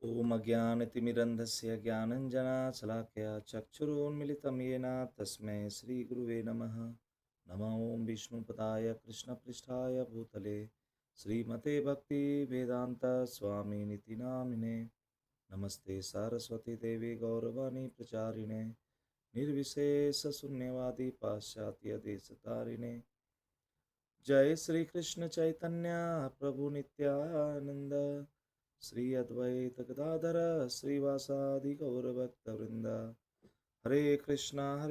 ॐ अज्ञानतिमिरन्धस्य ज्ञानञ्जनशलाकया चक्षुरुन्मिलितं येन तस्मै श्रीगुरुवे नमः। नमः ॐ विष्णुपदाय कृष्णपृष्ठाय भूतले श्रीमते भक्तिवेदान्तस्वामिनिति नामिने। नमस्ते सरस्वती देवी गौरवाणी प्रचारिणे निर्विशेषशून्यवादी पाश्चात्यदेशतारिणे। जय श्री कृष्ण चैतन्य प्रभु नित्यानंद श्री अद्वैत गदाधर श्रीवासादि गौरभक्तवृंद। हरे कृष्णा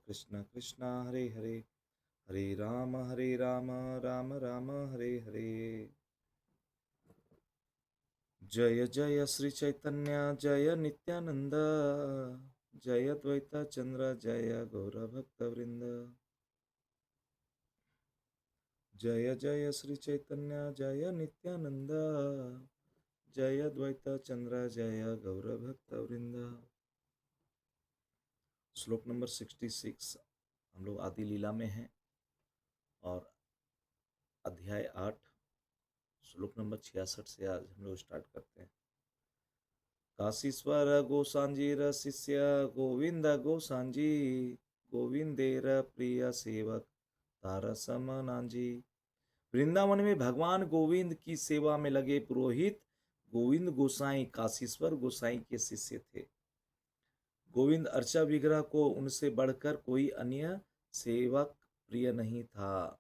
कृष्ण कृष्णा हरे हरे, हरे राम राम राम हरे हरे। जय जय श्री चैतन्य जय नित्यानंद, जय द्वैत चंद्र जय गौरभक्तवृंद। जय जय श्री चैतन्य जय नित्यानंद, जय द्वैत चंद्र जय गौरभक्तवृंद। श्लोक नंबर 66। हम लोग आदि लीला में हैं और अध्याय 8 श्लोक नंबर 66 से आज हम लोग स्टार्ट करते हैं। काशीश्वर गोसांजीर शिष्य गोविंद गोसांजी, गोविंदेर प्रिय सेवक तारसमनांजी। वृंदावन में भगवान गोविंद की सेवा में लगे पुरोहित गोविंद गोसाई काशीश्वर गोसाई के शिष्य थे। गोविंद अर्चा विग्रह को उनसे बढ़कर कोई अन्य सेवक प्रिय नहीं था।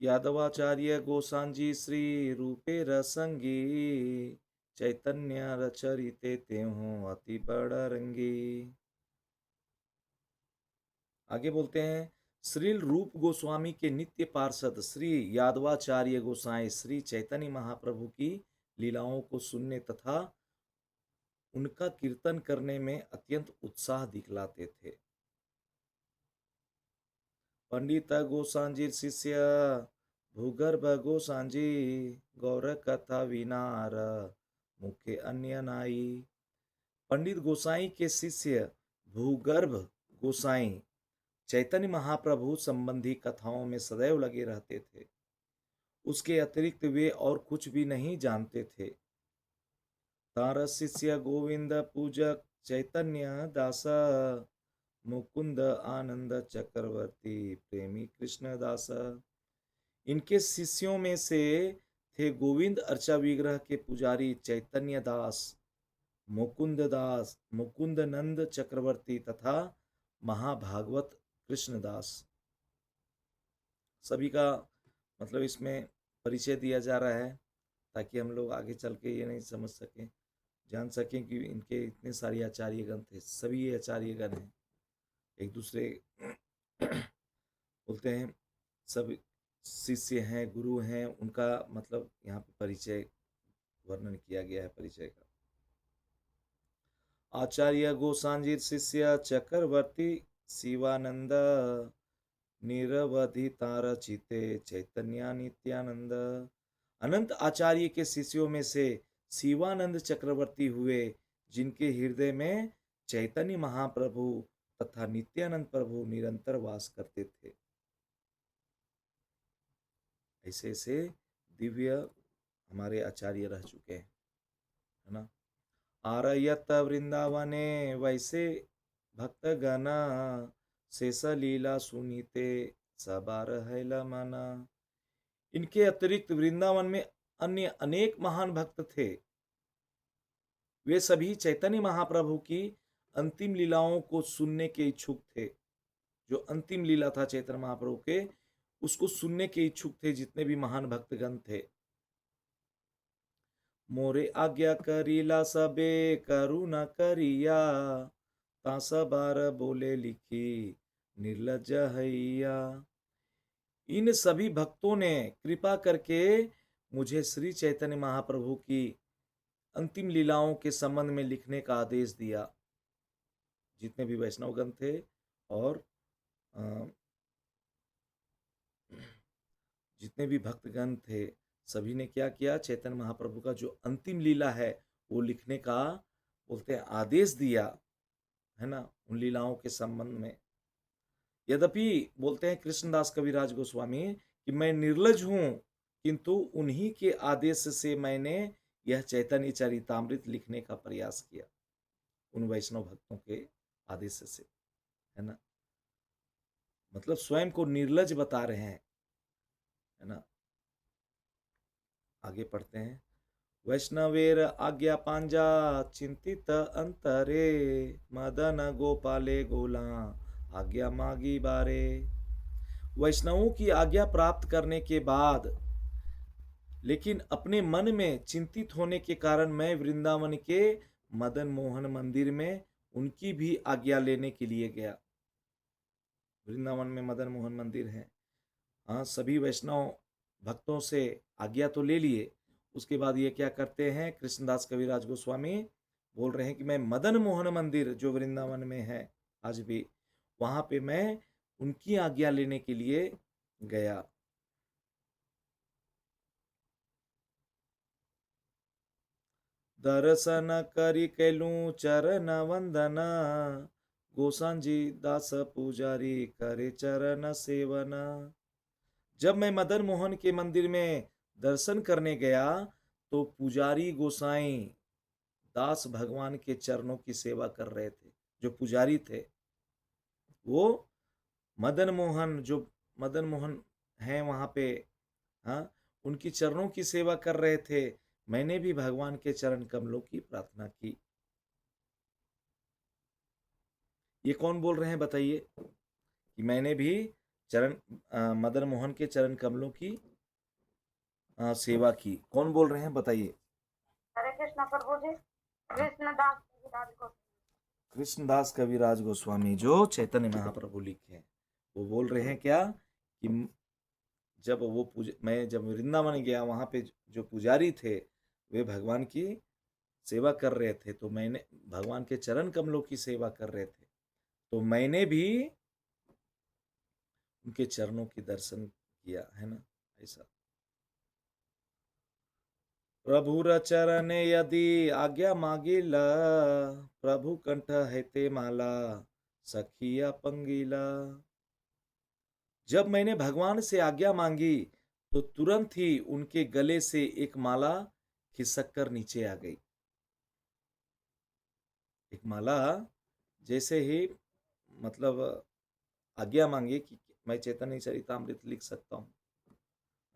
यादवाचार्य गोसांजी श्री रूपे रसंगी, चैतन्य रचरिते त्यों अति बड़ रंगी। आगे बोलते हैं, श्रील रूप गोस्वामी के नित्य पार्षद श्री यादवाचार्य गोसाई श्री चैतन्य महाप्रभु की लीलाओं को सुनने तथा उनका कीर्तन करने में अत्यंत उत्साह दिखलाते थे। पंडित गोसांजी शिष्य भूगर्भ गोसांजी, गौर कथा विनार मुख्य अन्य नाई। पंडित गोसाई के शिष्य भूगर्भ गोसाई चैतन्य महाप्रभु संबंधी कथाओं में सदैव लगे रहते थे। उसके अतिरिक्त वे और कुछ भी नहीं जानते थे। तार शिष्य गोविंद पूजक चैतन्य दास, मुकुंद आनंद चक्रवर्ती प्रेमी कृष्ण दास। इनके शिष्यों में से थे गोविंद अर्चा विग्रह के पुजारी चैतन्य दास, मुकुंद दास, मुकुंद नंद चक्रवर्ती तथा महाभागवत कृष्णदास। सभी का मतलब इसमें परिचय दिया जा रहा है ताकि हम लोग आगे चल के ये नहीं समझ सकें, जान सकें कि इनके इतने सारे आचार्यगण थे। सभी ये आचार्यगण हैं, एक दूसरे बोलते हैं सब शिष्य हैं, गुरु हैं, उनका मतलब यहाँ पे परिचय वर्णन किया गया है परिचय का। आचार्य गोसांजीर शिष्य चक्रवर्ती शिवानंद, निरवधि तारचिते चैतन्य नित्यानंद। अनंत आचार्य के शिष्यों में से शिवानंद चक्रवर्ती हुए, जिनके हृदय में चैतन्य महाप्रभु तथा नित्यानंद प्रभु निरंतर वास करते थे। ऐसे ऐसे दिव्य हमारे आचार्य रह चुके हैं, है ना। आरयत वृंदावने वैसे भक्त गना, शेष लीला सुनीते सबार है मना। इनके अतिरिक्त वृंदावन में अन्य अनेक महान भक्त थे। वे सभी चैतन्य महाप्रभु की अंतिम लीलाओं को सुनने के इच्छुक थे। जो अंतिम लीला था चैतन्य महाप्रभु के, उसको सुनने के इच्छुक थे जितने भी महान भक्तगण थे। मोरे आज्ञा करीला सबे करुणा करिया, तास बार बोले लिखी निर्लज हैया। इन सभी भक्तों ने कृपा करके मुझे श्री चैतन्य महाप्रभु की अंतिम लीलाओं के संबंध में लिखने का आदेश दिया। जितने भी वैष्णवगण थे और जितने भी भक्तगण थे, सभी ने क्या किया, चैतन्य महाप्रभु का जो अंतिम लीला है वो लिखने का बोलते हैं आदेश दिया, है ना, उन लीलाओं के संबंध में। यद्यपि बोलते हैं कृष्णदास कविराज गोस्वामी कि मैं निर्लज हूँ, किंतु उन्हीं के आदेश से मैंने यह चैतन्य चरितामृत लिखने का प्रयास किया, उन वैष्णव भक्तों के आदेश से, है ना? मतलब स्वयं को निर्लज बता रहे हैं, है ना? आगे पढ़ते हैं। वैष्णवेर आज्ञा पांजा चिंतित अंतरे, मदन गोपाले गोला आज्ञा मागी बारे। वैष्णवों की आज्ञा प्राप्त करने के बाद लेकिन अपने मन में चिंतित होने के कारण मैं वृंदावन के मदन मोहन मंदिर में उनकी भी आज्ञा लेने के लिए गया। वृंदावन में मदन मोहन मंदिर है। हाँ, सभी वैष्णव भक्तों से आज्ञा तो ले लिए, उसके बाद ये क्या करते हैं, कृष्णदास कविराज गोस्वामी बोल रहे हैं कि मैं मदन मोहन मंदिर जो वृंदावन में है आज भी, वहां पे मैं उनकी आज्ञा लेने के लिए गया। दर्शन करी कैलू चरण वंदना, गोसांजी दास पुजारी करे चरण सेवना। जब मैं मदन मोहन के मंदिर में दर्शन करने गया तो पुजारी गोसाई दास भगवान के चरणों की सेवा कर रहे थे। जो पुजारी थे वो मदन मोहन हैं वहां पे, हाँ, उनकी चरणों की सेवा कर रहे थे। मैंने भी भगवान के चरण कमलों की प्रार्थना की। ये कौन बोल रहे हैं बताइए कि मैंने भी मदन मोहन के चरण कमलों की सेवा की। कौन बोल रहे हैं बताइए? हरे कृष्णा प्रभु जी। कृष्णदास कविराज गोस्वामी। कृष्णदास कविराज गोस्वामी जो चैतन्य महाप्रभु लिखे हैं, वो बोल रहे हैं क्या कि जब वृंदावन गया, वहां पे जो पुजारी थे वे भगवान की सेवा कर रहे थे, तो मैंने भगवान के चरण कमलों की सेवा कर रहे थे, तो मैंने भी उनके चरणों की दर्शन किया, है ना? ऐसा। प्रभुर चरणे यदि आज्ञा मागिला, प्रभु कंठ है ते माला सखिया पंगीला। जब मैंने भगवान से आज्ञा मांगी तो तुरंत ही उनके गले से एक माला खिसक कर नीचे आ गई। एक माला जैसे ही, मतलब आज्ञा मांगे कि मैं चैतन्य चरितामृत लिख सकता हूँ,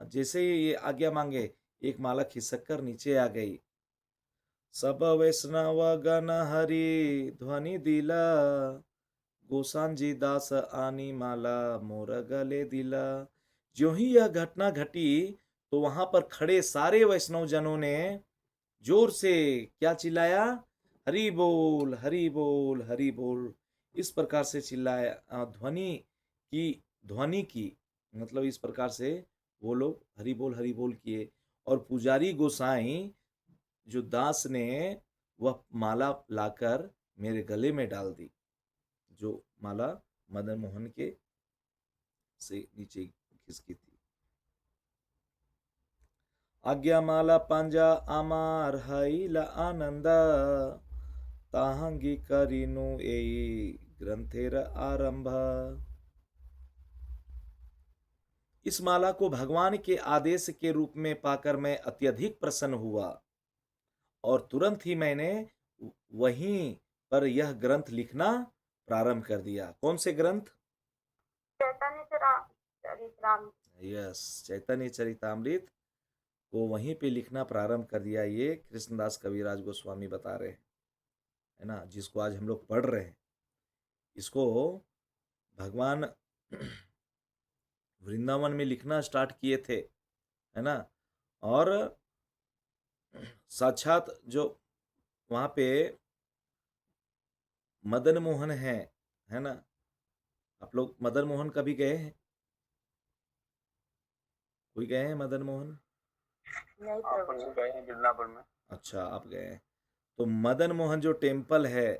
जैसे ही ये आज्ञा मांगे एक माला खिसक कर नीचे आ गई। सब वैष्णव गण हरि ध्वनि दिला, गोसांजी दास आनी माला मोर गले दिला। जो ही यह घटना घटी तो वहां पर खड़े सारे वैष्णव जनों ने जोर से क्या चिल्लाया? हरि बोल हरि बोल हरि बोल। इस प्रकार से चिल्लाया, ध्वनि की मतलब इस प्रकार से वो लोग हरि बोल किए। और पुजारी गोसाई जो दास ने वह माला लाकर मेरे गले में डाल दी, जो माला मदन मोहन के से नीचे खिसकी थी। आज्ञा माला पांजा आमार हईला आनंद, ताहंगी करीनु एई ग्रंथेर आरंभ। इस माला को भगवान के आदेश के रूप में पाकर मैं अत्यधिक प्रसन्न हुआ और तुरंत ही मैंने वहीं पर यह ग्रंथ लिखना प्रारंभ कर दिया। कौन से ग्रंथ? चैतन्य चरितराम। यस, चैतन्य चरितामृत को वहीं पे लिखना प्रारंभ कर दिया। ये कृष्णदास कविराज गोस्वामी बता रहे हैं, है ना, जिसको आज हम लोग पढ़ रहे हैं। इसको भगवान वृंदावन में लिखना स्टार्ट किए थे, है ना। और साक्षात जो वहां पे मदन मोहन है ना। आप लोग मदन मोहन कभी गए हैं? कोई गए हैं मदन मोहन? नहीं प्रभु जी। गए हैं वृंदावन में। अच्छा, आप गए हैं। तो मदन मोहन जो टेम्पल है,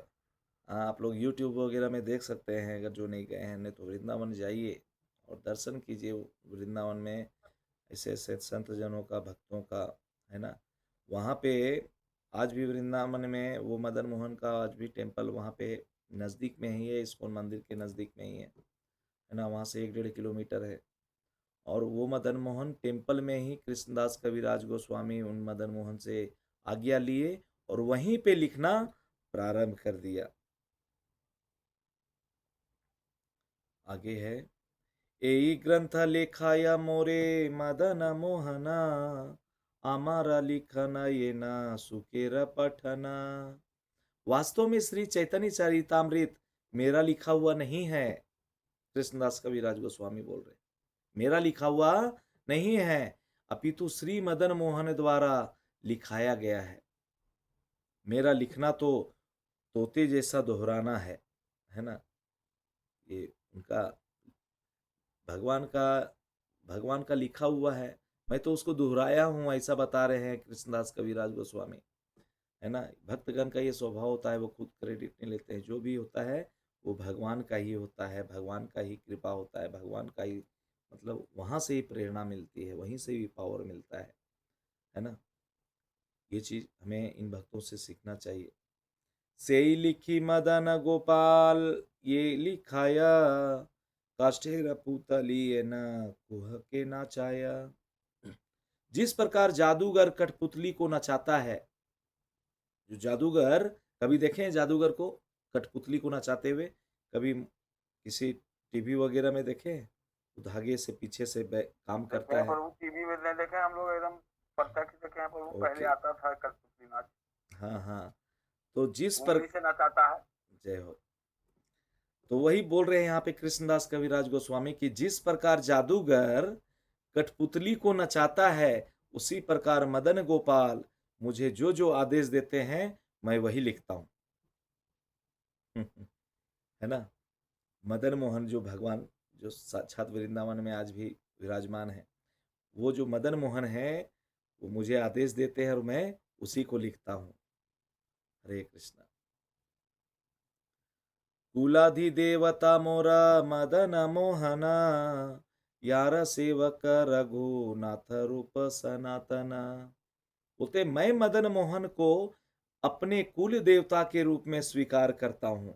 आप लोग यूट्यूब वगैरह में देख सकते हैं। अगर जो नहीं गए हैं, नहीं तो वृंदावन जाइए और दर्शन कीजिए। वृंदावन में ऐसे ऐसे संत जनों का, भक्तों का, है ना। वहाँ पे आज भी वृंदावन में वो मदन मोहन का आज भी टेम्पल वहाँ पे नज़दीक में ही है, इस्कॉन मंदिर के नज़दीक में ही है ना। वहाँ से 1-1.5 किलोमीटर है। और वो मदन मोहन टेम्पल में ही कृष्णदास कविराज गोस्वामी उन मदन मोहन से आज्ञा लिए और वहीं पे लिखना प्रारंभ कर दिया। आगे है, एई ग्रंथ लेखाया मोरे मदन मोहना, आमारा लिखना ये ना सुकेर पठना। वास्तव में श्री चैतन्य चरितामृत मेरा लिखा हुआ नहीं है। कृष्णदास कविराज गोस्वामी बोल रहे, मेरा लिखा हुआ नहीं है, अपितु श्री मदन मोहन द्वारा लिखाया गया है। मेरा लिखना तो तोते जैसा दोहराना है ना। ये उनका भगवान का लिखा हुआ है, मैं तो उसको दोहराया हूँ, ऐसा बता रहे हैं कृष्णदास कविराज गोस्वामी, है ना। भक्तगण का ये स्वभाव होता है, वो खुद क्रेडिट नहीं लेते हैं। जो भी होता है वो भगवान का ही होता है, भगवान का ही कृपा होता है, भगवान का ही मतलब वहां से ही प्रेरणा मिलती है, वहीं से भी पावर मिलता है ना। ये चीज हमें इन भक्तों से सीखना चाहिए। सेई लिखी मदन गोपाल ये लिखाया, काष्ठेर पुतली न कुह के नाचाया। जिस प्रकार जादूगर कठपुतली को नचाता है, जो जादूगर, कभी देखे हैं जादूगर को कठपुतली को नचाते हुए? कभी किसी टीवी वगैरह में देखे? वो धागे से पीछे से काम करता है। प्रभु टीवी में नहीं देखे हम लोग, एकदम प्रत्यक्ष देखे हैं प्रभु। पहले आता था कठपुतली नाच। हाँ हाँ, तो जिस पर उंगली से नचाता है। जय हो। तो वही बोल रहे हैं यहाँ पे कृष्णदास कविराज गोस्वामी की, जिस प्रकार जादूगर कठपुतली को नचाता है, उसी प्रकार मदन गोपाल मुझे जो जो आदेश देते हैं मैं वही लिखता हूं। है ना। मदन मोहन जो भगवान जो साक्षात वृंदावन में आज भी विराजमान है, वो जो मदन मोहन है वो मुझे आदेश देते हैं और मैं उसी को लिखता हूं। हरे कृष्णा। कुलाधिदेवता मोरा मदन मोहना, यार सेवक रघुनाथ रूप सनातना। बोलते मैं मदन मोहन को अपने कुल देवता के रूप में स्वीकार करता हूं।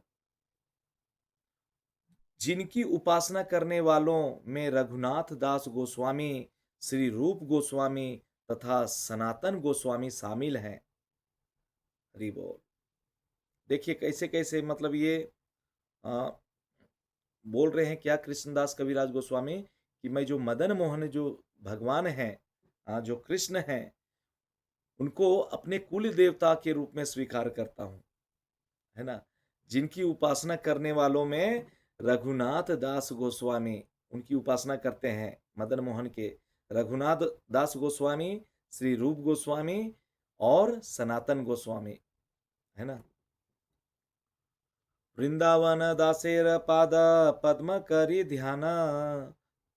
जिनकी उपासना करने वालों में रघुनाथ दास गोस्वामी, श्री रूप गोस्वामी तथा सनातन गोस्वामी शामिल हैं। हरि बोल। देखिए कैसे कैसे मतलब ये आ, बोल रहे हैं क्या कृष्णदास कविराज गोस्वामी कि मैं जो मदन मोहन जो भगवान हैं, जो कृष्ण हैं, उनको अपने कुल देवता के रूप में स्वीकार करता हूं, है ना। जिनकी उपासना करने वालों में रघुनाथ दास गोस्वामी, उनकी उपासना करते हैं मदन मोहन के रघुनाथ दास गोस्वामी, श्री रूप गोस्वामी और सनातन गोस्वामी, है ना। वृंदावन दासेर पाद पद्म करी ध्यान,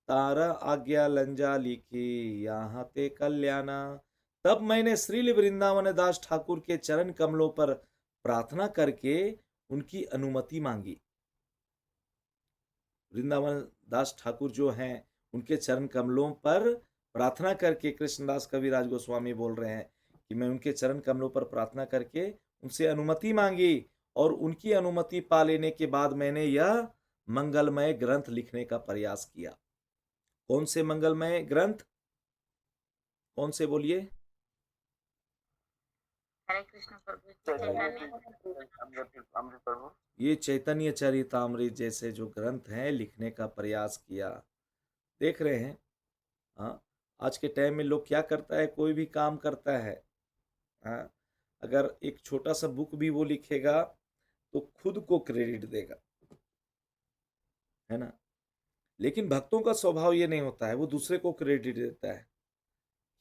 तार आज्ञा लंजा लिखी यहाँ ते कल्याणा। तब मैंने श्रील वृंदावन दास ठाकुर के चरण कमलों पर प्रार्थना करके उनकी अनुमति मांगी। वृंदावन दास ठाकुर जो हैं, उनके चरण कमलों पर प्रार्थना करके कृष्णदास कविराज गोस्वामी बोल रहे हैं कि मैं उनके चरण कमलों पर प्रार्थना करके उनसे अनुमति मांगी और उनकी अनुमति पा लेने के बाद मैंने यह मंगलमय ग्रंथ लिखने का प्रयास किया। कौन से मंगलमय ग्रंथ? कौन से बोलिए? हरे कृष्ण प्रभु। अमृत प्रभु। ये चैतन्य चरितामृत जैसे जो ग्रंथ हैं लिखने का प्रयास किया। देख रहे हैं हाँ, आज के टाइम में लोग क्या करता है, कोई भी काम करता है हाँ, अगर एक छोटा सा बुक भी वो लिखेगा तो खुद को क्रेडिट देगा, है ना। लेकिन भक्तों का स्वभाव ये नहीं होता है, वो दूसरे को क्रेडिट देता है।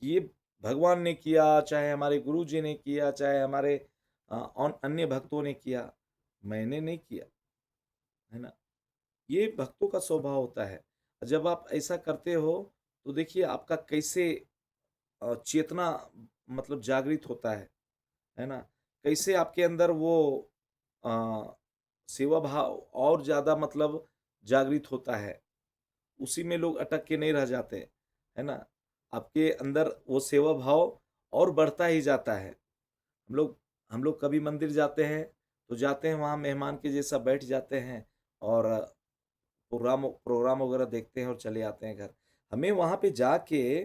ये भगवान ने किया, चाहे हमारे गुरु जी ने किया, चाहे हमारे अन्य भक्तों ने किया, मैंने नहीं किया, है ना। ये भक्तों का स्वभाव होता है। जब आप ऐसा करते हो तो देखिए आपका कैसे चेतना मतलब जागृत होता है ना। कैसे आपके अंदर वो अ, सेवा भाव और ज्यादा मतलब जागृत होता है। उसी में लोग अटक के नहीं रह जाते, है ना। आपके अंदर वो सेवा भाव और बढ़ता ही जाता है। हम लोग कभी मंदिर जाते हैं तो जाते हैं वहाँ मेहमान के जैसा बैठ जाते हैं और प्रोग्राम प्रोग्राम वगैरह देखते हैं और चले आते हैं घर। हमें वहाँ पे जाके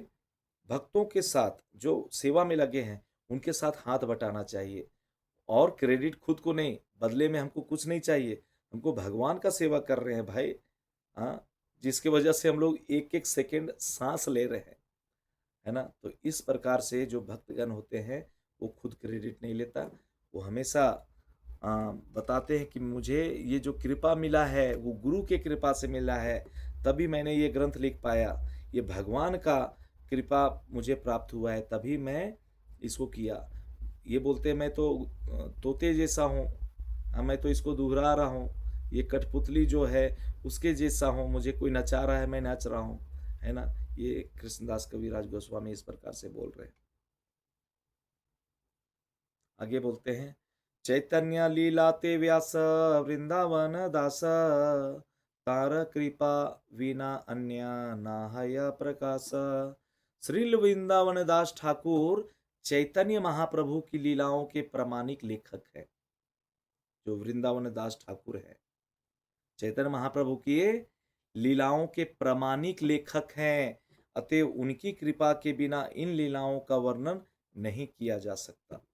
भक्तों के साथ जो सेवा में लगे हैं, उनके साथ हाथ बटाना चाहिए और क्रेडिट खुद को नहीं, बदले में हमको कुछ नहीं चाहिए। हमको भगवान का सेवा कर रहे हैं भाई, हाँ, जिसकी वजह से हम लोग एक-एक सेकंड साँस ले रहे हैं, है ना? तो इस प्रकार से जो भक्तगण होते हैं, वो खुद क्रेडिट नहीं लेता, वो हमेशा अ, बताते हैं कि मुझे ये जो कृपा मिला है, वो गुरु के कृपा से मिला है, तभी मैंने ये ग्रंथ लिख पाया। ये भगवान का कृपा मुझे प्राप्त हुआ है, तभी मैं इसको किया। ये बोलते हैं मैं तो तोते जैसा हूँ, मैं तो इसको दोहरा रहा हूँ। ये कठपुतली जो है, उसके जैसा हूँ, मुझे कोई नचा रहा है, मैं नाच रहा हूँ, है ना? ये कृष्णदास कविराज गोस्वामी इस प्रकार से बोल रहे हैं। आगे बोलते हैं, चैतन्य लीलाते व्यास वृंदावन दास तार कृपा विना अन्य नाहय प्रकाश। श्रील वृंदावन दास ठाकुर चैतन्य महाप्रभु की लीलाओं के प्रामाणिक लेखक है। जो वृंदावन दास ठाकुर है, चैतन्य महाप्रभु की लीलाओं के प्रामाणिक लेखक हैं, अतएव उनकी कृपा के बिना इन लीलाओं का वर्णन नहीं किया जा सकता।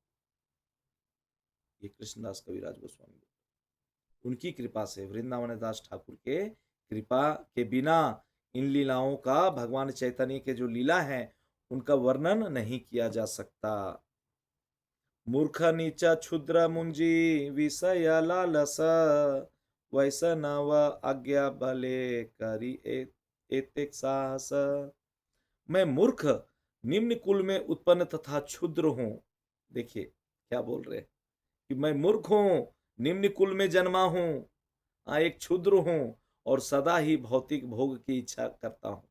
ये कृष्णदास कविराज गोस्वामी, उनकी कृपा से, वृंदावन दास ठाकुर के कृपा के बिना इन लीलाओं का, भगवान चैतन्य के जो लीला है, उनका वर्णन नहीं किया जा सकता। मूर्ख नीच क्षुद्र मुंजी विषय लालस वैष्णव आज्ञा भले करी एतेक साहस। मैं मूर्ख निम्न कुल में उत्पन्न तथा क्षुद्र हूं। देखिए क्या बोल रहे हैं कि मैं मूर्ख हूं, निम्न कुल में जन्मा हूं, एक क्षुद्र हूं और सदा ही भौतिक भोग की इच्छा करता हूं।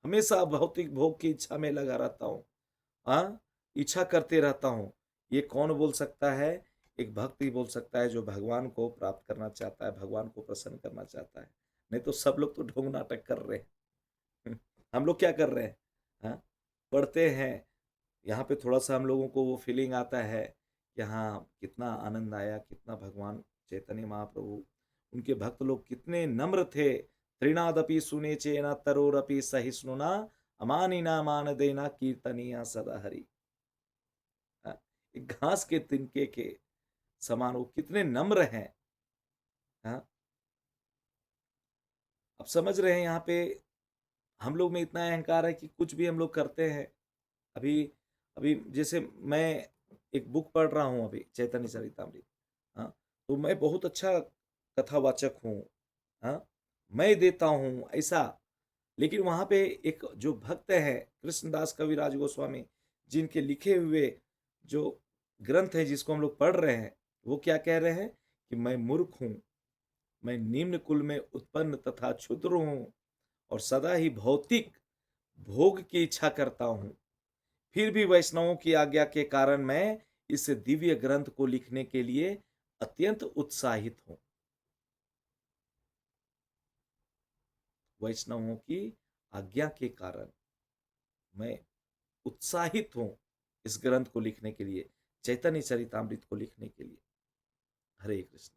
हमेशा भौतिक भोग की इच्छा में लगा रहता हूं, हाँ, इच्छा करते रहता हूँ। ये कौन बोल सकता है? एक भक्त ही बोल सकता है जो भगवान को प्राप्त करना चाहता है, भगवान को प्रसन्न करना चाहता है। नहीं तो सब लोग तो ढोंग नाटक कर रहे हैं। हम लोग क्या कर रहे हैं? हाँ, पढ़ते हैं, यहाँ पे थोड़ा सा हम लोगों को वो फीलिंग आता है कि हाँ, कितना आनंद आया, कितना भगवान चैतन्य महाप्रभु, उनके भक्त लोग कितने नम्र थे। त्रिनादपि सुने चेना तरोरपि सहिष्णुना अमानिना मान देना कीर्तनिया सदा हरि। हाँ, एक घास के तिनके के समान वो कितने नम्र हैं। हाँ, अब समझ रहे हैं यहाँ पे हम लोग में इतना अहंकार है कि कुछ भी हम लोग करते हैं। अभी अभी जैसे मैं एक बुक पढ़ रहा हूँ अभी, चैतन्य चरितामृत। हाँ, तो मैं बहुत अच्छा कथावाचक हूँ, हाँ, मैं देता हूँ ऐसा। लेकिन वहाँ पे एक जो भक्त है कृष्णदास कविराज गोस्वामी, जिनके लिखे हुए जो ग्रंथ है जिसको हम लोग पढ़ रहे हैं, वो क्या कह रहे हैं कि मैं मूर्ख हूँ, मैं निम्न कुल में उत्पन्न तथा क्षुद्र हूँ और सदा ही भौतिक भोग की इच्छा करता हूँ। फिर भी वैष्णवों की आज्ञा के कारण मैं इस दिव्य ग्रंथ को लिखने के लिए अत्यंत उत्साहित हूँ। वैष्णवों की आज्ञा के कारण मैं उत्साहित हूँ इस ग्रंथ को लिखने के लिए, चैतन्य चरितामृत को लिखने के लिए। हरे कृष्ण।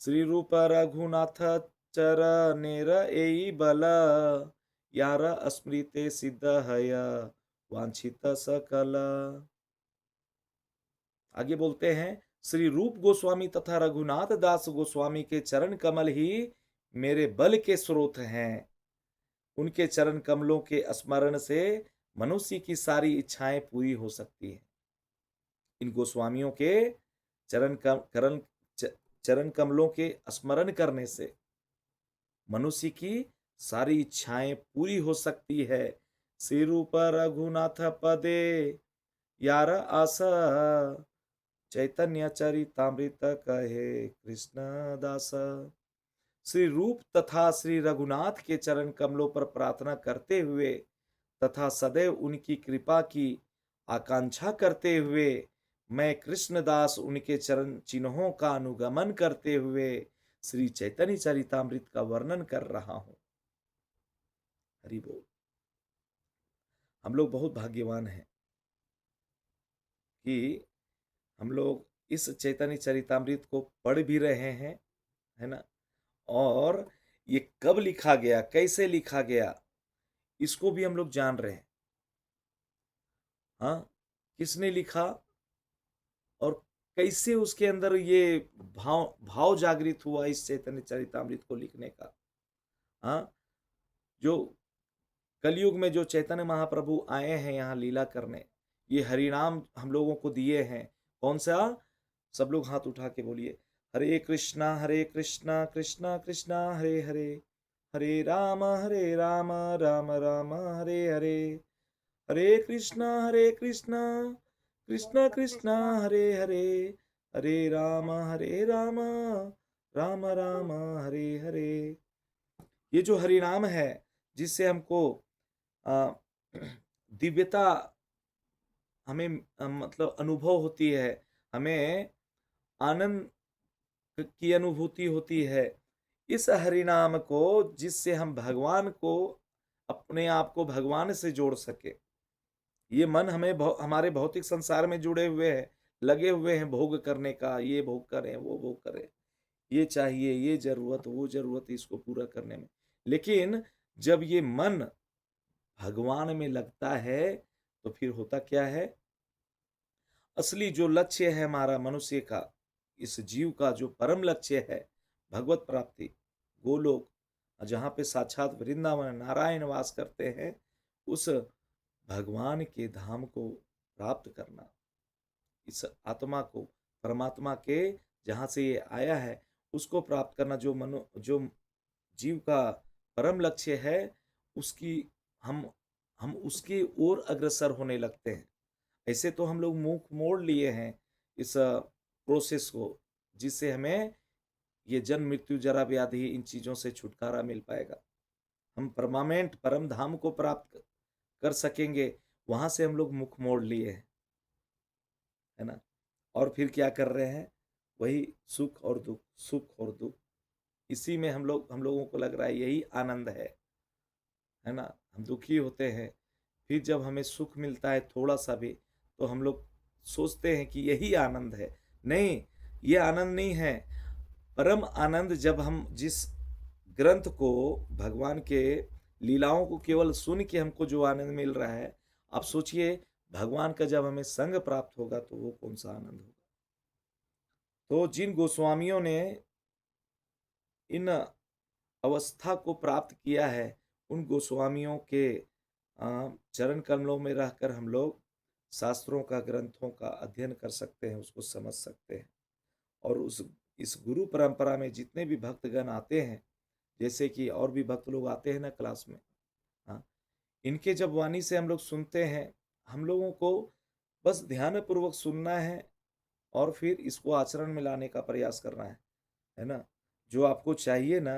श्री रूप रघुनाथ चरणेर एई बल यार अस्मृते सिद्ध हय वांछित सकल। आगे बोलते हैं, श्री रूप गोस्वामी तथा रघुनाथ दास गोस्वामी के चरण कमल ही मेरे बल के स्रोत हैं। उनके चरण कमलों के स्मरण से मनुष्य की सारी इच्छाएं पूरी हो सकती हैं। इन गोस्वामियों के चरण चरण कमलों के स्मरण करने से मनुष्य की सारी इच्छाएं पूरी हो सकती है। सिरूप रघुनाथ पदे यार आस चैतन्य चरितामृत कहे कृष्ण दास। श्री रूप तथा श्री रघुनाथ के चरण कमलों पर प्रार्थना करते हुए तथा सदैव उनकी कृपा की आकांक्षा करते हुए मैं कृष्णदास उनके चरण चिन्हों का अनुगमन करते हुए श्री चैतन्य चरितामृत का वर्णन कर रहा हूं। हरि बोल। हम लोग बहुत भाग्यवान हैं कि हम लोग इस चैतन्य चरितामृत को पढ़ भी रहे हैं, है ना? और ये कब लिखा गया, कैसे लिखा गया, इसको भी हम लोग जान रहे हैं। हाँ, किसने लिखा और कैसे उसके अंदर ये भाव भाव जागृत हुआ इस चैतन्य चरितामृत को लिखने का। हाँ, जो कलयुग में जो चैतन्य महाप्रभु आए हैं यहाँ लीला करने, ये हरिनाम हम लोगों को दिए हैं। कौन सा? सब लोग हाथ उठा के बोलिए, हरे कृष्णा कृष्णा कृष्णा हरे हरे, हरे राम राम राम हरे हरे, हरे कृष्णा कृष्णा कृष्णा हरे हरे, हरे राम राम राम हरे हरे। ये जो हरि नाम है जिससे हमको आ, दिव्यता हमें मतलब अनुभव होती है, हमें आनंद की अनुभूति होती है। इस हरि नाम को जिससे हम भगवान को अपने आप को भगवान से जोड़ सके। ये मन हमें हमारे भौतिक संसार में जुड़े हुए हैं, लगे हुए हैं भोग करने का, ये भोग करें वो भोग करें, ये चाहिए ये जरूरत वो जरूरत, इसको पूरा करने में। लेकिन जब ये मन भगवान में लगता है तो फिर होता क्या है? असली जो लक्ष्य है हमारा मनुष्य का, इस जीव का जो परम लक्ष्य है भगवत प्राप्ति, गोलोक, जहाँ पे साक्षात वृंदावन नारायण वास करते हैं, उस भगवान के धाम को प्राप्त करना, इस आत्मा को परमात्मा के जहाँ से ये आया है उसको प्राप्त करना, जो जीव का परम लक्ष्य है, उसकी हम उसकी ओर अग्रसर होने लगते हैं। ऐसे तो हम लोग मुंह मोड़ लिए हैं इस प्रोसेस को, जिससे हमें ये जन्म मृत्यु जरा व्याधि इन चीजों से छुटकारा मिल पाएगा, हम परमानेंट परम धाम को प्राप्त कर सकेंगे। वहां से हम लोग मुख मोड़ लिए हैं, है ना। और फिर क्या कर रहे हैं? वही सुख और दुख, सुख और दुख, इसी में हम लोगों को लग रहा है यही आनंद है ना। हम दुखी होते हैं, फिर जब हमें सुख मिलता है थोड़ा सा भी, तो हम लोग सोचते हैं कि यही आनंद है। नहीं, ये आनंद नहीं है। परम आनंद जब हम जिस ग्रंथ को, भगवान के लीलाओं को केवल सुन के हमको जो आनंद मिल रहा है, आप सोचिए भगवान का जब हमें संग प्राप्त होगा तो वो कौन सा आनंद होगा। तो जिन गोस्वामियों ने इन अवस्था को प्राप्त किया है, उन गोस्वामियों के चरण कमलों में रहकर हम लोग शास्त्रों का, ग्रंथों का अध्ययन कर सकते हैं, उसको समझ सकते हैं। और इस गुरु परंपरा में जितने भी भक्तगण आते हैं, जैसे कि और भी भक्त लोग आते हैं ना क्लास में, हाँ, इनके जब वाणी से हम लोग सुनते हैं, हम लोगों को बस ध्यान पूर्वक सुनना है और फिर इसको आचरण में लाने का प्रयास करना है ना। जो आपको चाहिए ना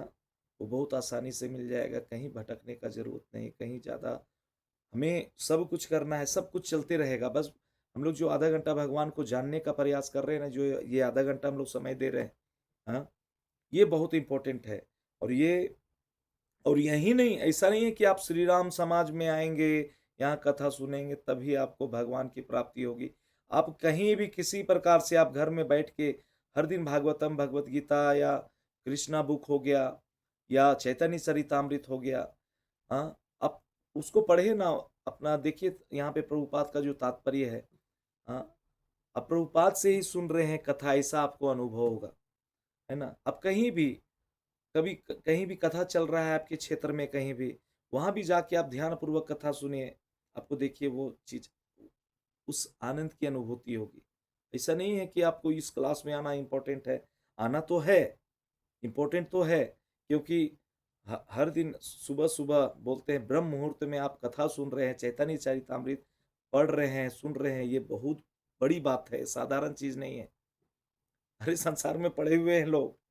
वो बहुत आसानी से मिल जाएगा, कहीं भटकने का जरूरत नहीं, कहीं ज़्यादा हमें सब कुछ करना है, सब कुछ चलते रहेगा। बस हम लोग जो आधा घंटा भगवान को जानने का प्रयास कर रहे हैं ना, जो ये आधा घंटा हम लोग समय दे रहे हैं, हाँ, ये बहुत इंपॉर्टेंट है। और यही नहीं, ऐसा नहीं है कि आप श्री राम समाज में आएंगे, यहाँ कथा सुनेंगे तभी आपको भगवान की प्राप्ति होगी। आप कहीं भी किसी प्रकार से आप घर में बैठ के हर दिन भागवतम, भगवत गीता या कृष्णा बुक हो गया या चैतन्य चरितामृत हो गया, हाँ, आप उसको पढ़े ना, अपना देखिए यहाँ पे प्रभुपाद का जो तात्पर्य है, हाँ, आप प्रभुपाद से ही सुन रहे हैं कथा, ऐसा आपको अनुभव होगा, है ना। आप कहीं भी कभी कहीं भी कथा चल रहा है आपके क्षेत्र में, कहीं भी वहां भी जाके आप ध्यान पूर्वक कथा सुनिए, आपको देखिए वो चीज, उस आनंद की अनुभूति होगी। ऐसा नहीं है कि आपको इस क्लास में आना इम्पोर्टेंट है, आना तो है, इम्पोर्टेंट तो है, क्योंकि हर दिन सुबह सुबह बोलते हैं ब्रह्म मुहूर्त में आप कथा सुन रहे हैं, चैतन्य चरितामृत पढ़ रहे हैं, सुन रहे हैं, ये बहुत बड़ी बात है, साधारण चीज नहीं है। अरे संसार में पड़े हुए हैं लोग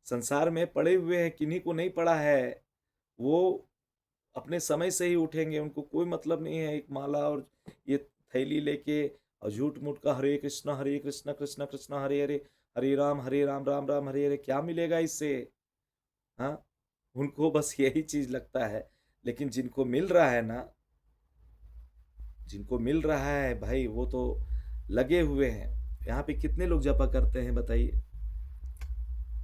संसार में पड़े हुए हैं, किन्हीं को नहीं पड़ा है, वो अपने समय से ही उठेंगे, उनको कोई मतलब नहीं है एक माला और ये थैली लेके और झूठ मूठ का हरे कृष्णा कृष्ण कृष्ण हरे हरे, हरे राम राम राम हरे हरे, क्या मिलेगा इससे? हाँ, उनको बस यही चीज लगता है। लेकिन जिनको मिल रहा है ना, जिनको मिल रहा है भाई, वो तो लगे हुए हैं। यहाँ पे कितने लोग जपा करते हैं बताइए?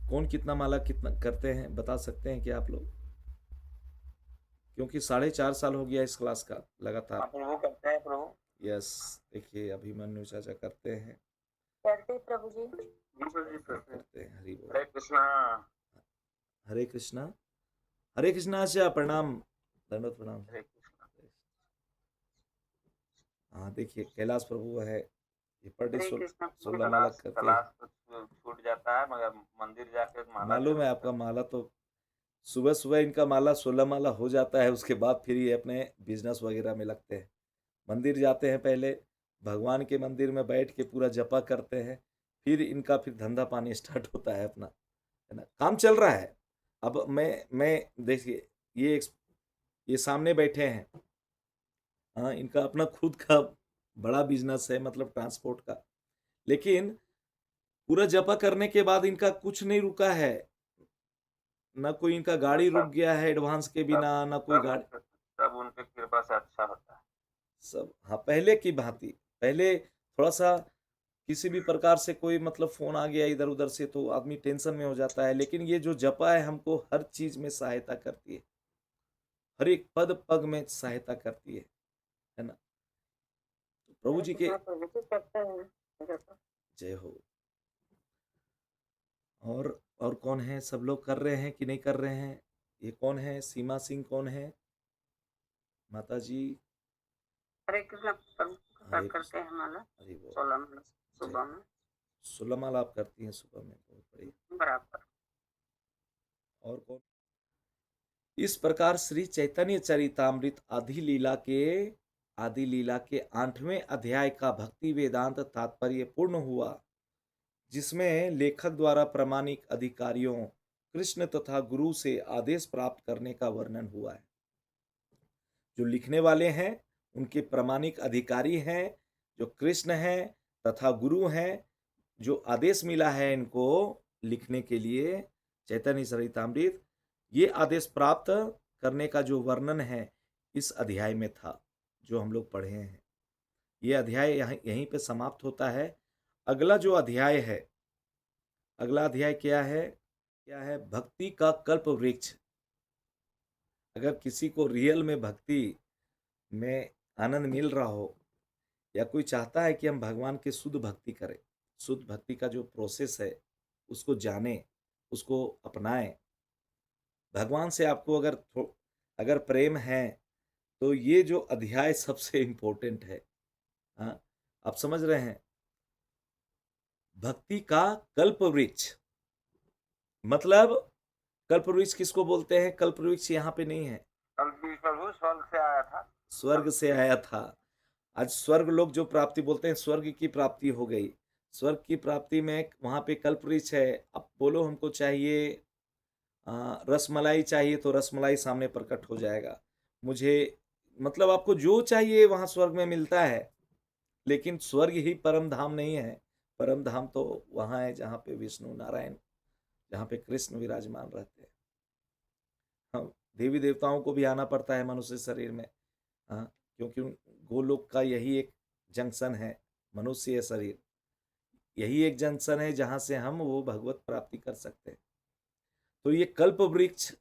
कौन कितना माला कितना करते हैं, बता सकते हैं क्या आप लोग? क्योंकि 4.5 साल हो गया इस क्लास का लगातार। आप प्रभु करते हैं प्रभु? यस, देखिए अभिमन्यु चाचा करते हैं, करते प्रभु जी। बिल्कुल जी सब करते हैं। करते हैं। हरि बोल। हरे कृष्णा। हरे कृष्णा। हरे कृष्णा आचार्य, प्रणाम, दंडवत प्रणाम। हरे कृष्णा। हाँ देखिए कैलाश प्रभु है, ये पर डे हरे कृष्णा। 16 माला करते हैं। क्लास तो छूट जाता है मगर मंदिर जाके माला मालूम जरूर है आपका, माला तो सुबह सुबह इनका माला 16 माला हो जाता है, उसके बाद फिर ये अपने बिजनेस वगैरह में लगते हैं। मंदिर जाते हैं पहले, भगवान के मंदिर में बैठ के पूरा जपा करते हैं, फिर इनका फिर धंधा पानी स्टार्ट होता है अपना, है ना, काम चल रहा है। अब मैं देखिए, ये सामने बैठे हैं, हाँ, इनका अपना खुद का बड़ा बिजनेस है, मतलब ट्रांसपोर्ट का, लेकिन पूरा जपा करने के बाद इनका कुछ नहीं रुका है, ना कोई इनका गाड़ी रुक गया है एडवांस के बिना, ना कोई गाड़ी, सब उनके कृपा से अच्छा होता है। सब हाँ पहले की भांति। पहले थोड़ा सा किसी भी प्रकार से कोई मतलब फोन आ गया इधर उधर से तो आदमी टेंशन में हो जाता है, लेकिन ये जो जपा है हमको हर चीज में सहायता करती है, हर एक पद पग में सहायता करती है ना। तो प्रभु जी के प्रभु जी करते हैं। जय हो। और कौन है, सब लोग कर रहे हैं कि नहीं कर रहे हैं? ये कौन है, सीमा सिंह कौन है? माता जी हरे कृष्णा प्रभु हरे करते हैं माला हरि बोल। 16 में सुबह में 16 माला आप करती हैं सुबह में, बहुत बढ़िया। बराबर। और कौन? इस प्रकार श्री चैतन्य चरितामृत आदि लीला के 8वें अध्याय का भक्ति वेदांत तात्पर्य पूर्ण हुआ, जिसमें लेखक द्वारा प्रामाणिक अधिकारियों कृष्ण तथा गुरु से आदेश प्राप्त करने का वर्णन हुआ है। जो लिखने वाले हैं उनके प्रामाणिक अधिकारी हैं, जो कृष्ण हैं तथा गुरु हैं, जो आदेश मिला है इनको लिखने के लिए चैतन्य चरितामृत, ये आदेश प्राप्त करने का जो वर्णन है इस अध्याय में था जो हम लोग पढ़े हैं। ये अध्याय यहीं पे समाप्त होता है। अगला जो अध्याय है, अगला अध्याय क्या है? क्या है? भक्ति का कल्प वृक्ष। अगर किसी को रियल में भक्ति में आनंद मिल रहा हो, या कोई चाहता है कि हम भगवान की शुद्ध भक्ति करें, शुद्ध भक्ति का जो प्रोसेस है उसको जाने, उसको अपनाएं, भगवान से आपको अगर प्रेम है तो ये जो अध्याय सबसे इंपॉर्टेंट है। हाँ, आप समझ रहे हैं? भक्ति का कल्प वृक्ष मतलब, कल्प वृक्ष किसको बोलते हैं? कल्प वृक्ष यहाँ पे नहीं है, कल भी प्रभु स्वर्ग से आया था। स्वर्ग से आया था। आज स्वर्ग लोग जो प्राप्ति बोलते हैं, स्वर्ग की प्राप्ति हो गई। स्वर्ग की प्राप्ति में वहां पे कल्प वृक्ष है। अब बोलो हमको चाहिए रसमलाई चाहिए तो रसमलाई सामने प्रकट हो जाएगा। मुझे मतलब आपको जो चाहिए वहां स्वर्ग में मिलता है, लेकिन स्वर्ग ही परम धाम नहीं है। परम धाम तो वहां है जहाँ पे विष्णु नारायण, जहाँ पे कृष्ण विराजमान रहते हैं। हाँ, देवी देवताओं को भी आना पड़ता है मनुष्य शरीर में, हाँ, क्योंकि गोलोक का यही एक जंक्शन है, मनुष्य शरीर यही एक जंक्शन है जहां से हम वो भगवत प्राप्ति कर सकते हैं। तो ये कल्प वृक्ष,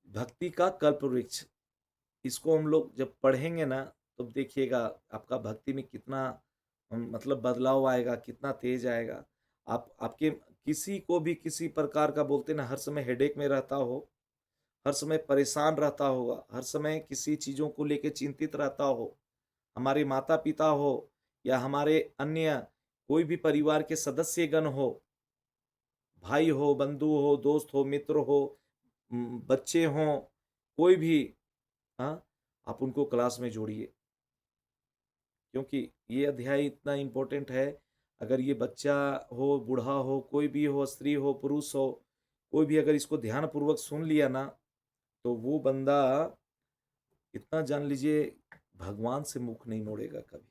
भक्ति का कल्प वृक्ष, इसको हम लोग जब पढ़ेंगे ना तो देखिएगा आपका भक्ति में कितना मतलब बदलाव आएगा, कितना तेज आएगा। आपके किसी को भी किसी प्रकार का बोलते ना हर समय हेडेक में रहता हो, हर समय परेशान रहता होगा, हर समय किसी चीज़ों को लेके चिंतित रहता हो, हमारे माता पिता हो या हमारे अन्य कोई भी परिवार के सदस्यगण हो, भाई हो, बंधु हो, दोस्त हो, मित्र हो, बच्चे हों, कोई भी, हाँ, आप उनको क्लास में जोड़िए, क्योंकि ये अध्याय इतना इम्पोर्टेंट है। अगर ये बच्चा हो, बूढ़ा हो, कोई भी हो, स्त्री हो, पुरुष हो, कोई भी अगर इसको ध्यानपूर्वक सुन लिया ना तो वो बंदा इतना जान लीजिए भगवान से मुख नहीं मोड़ेगा कभी।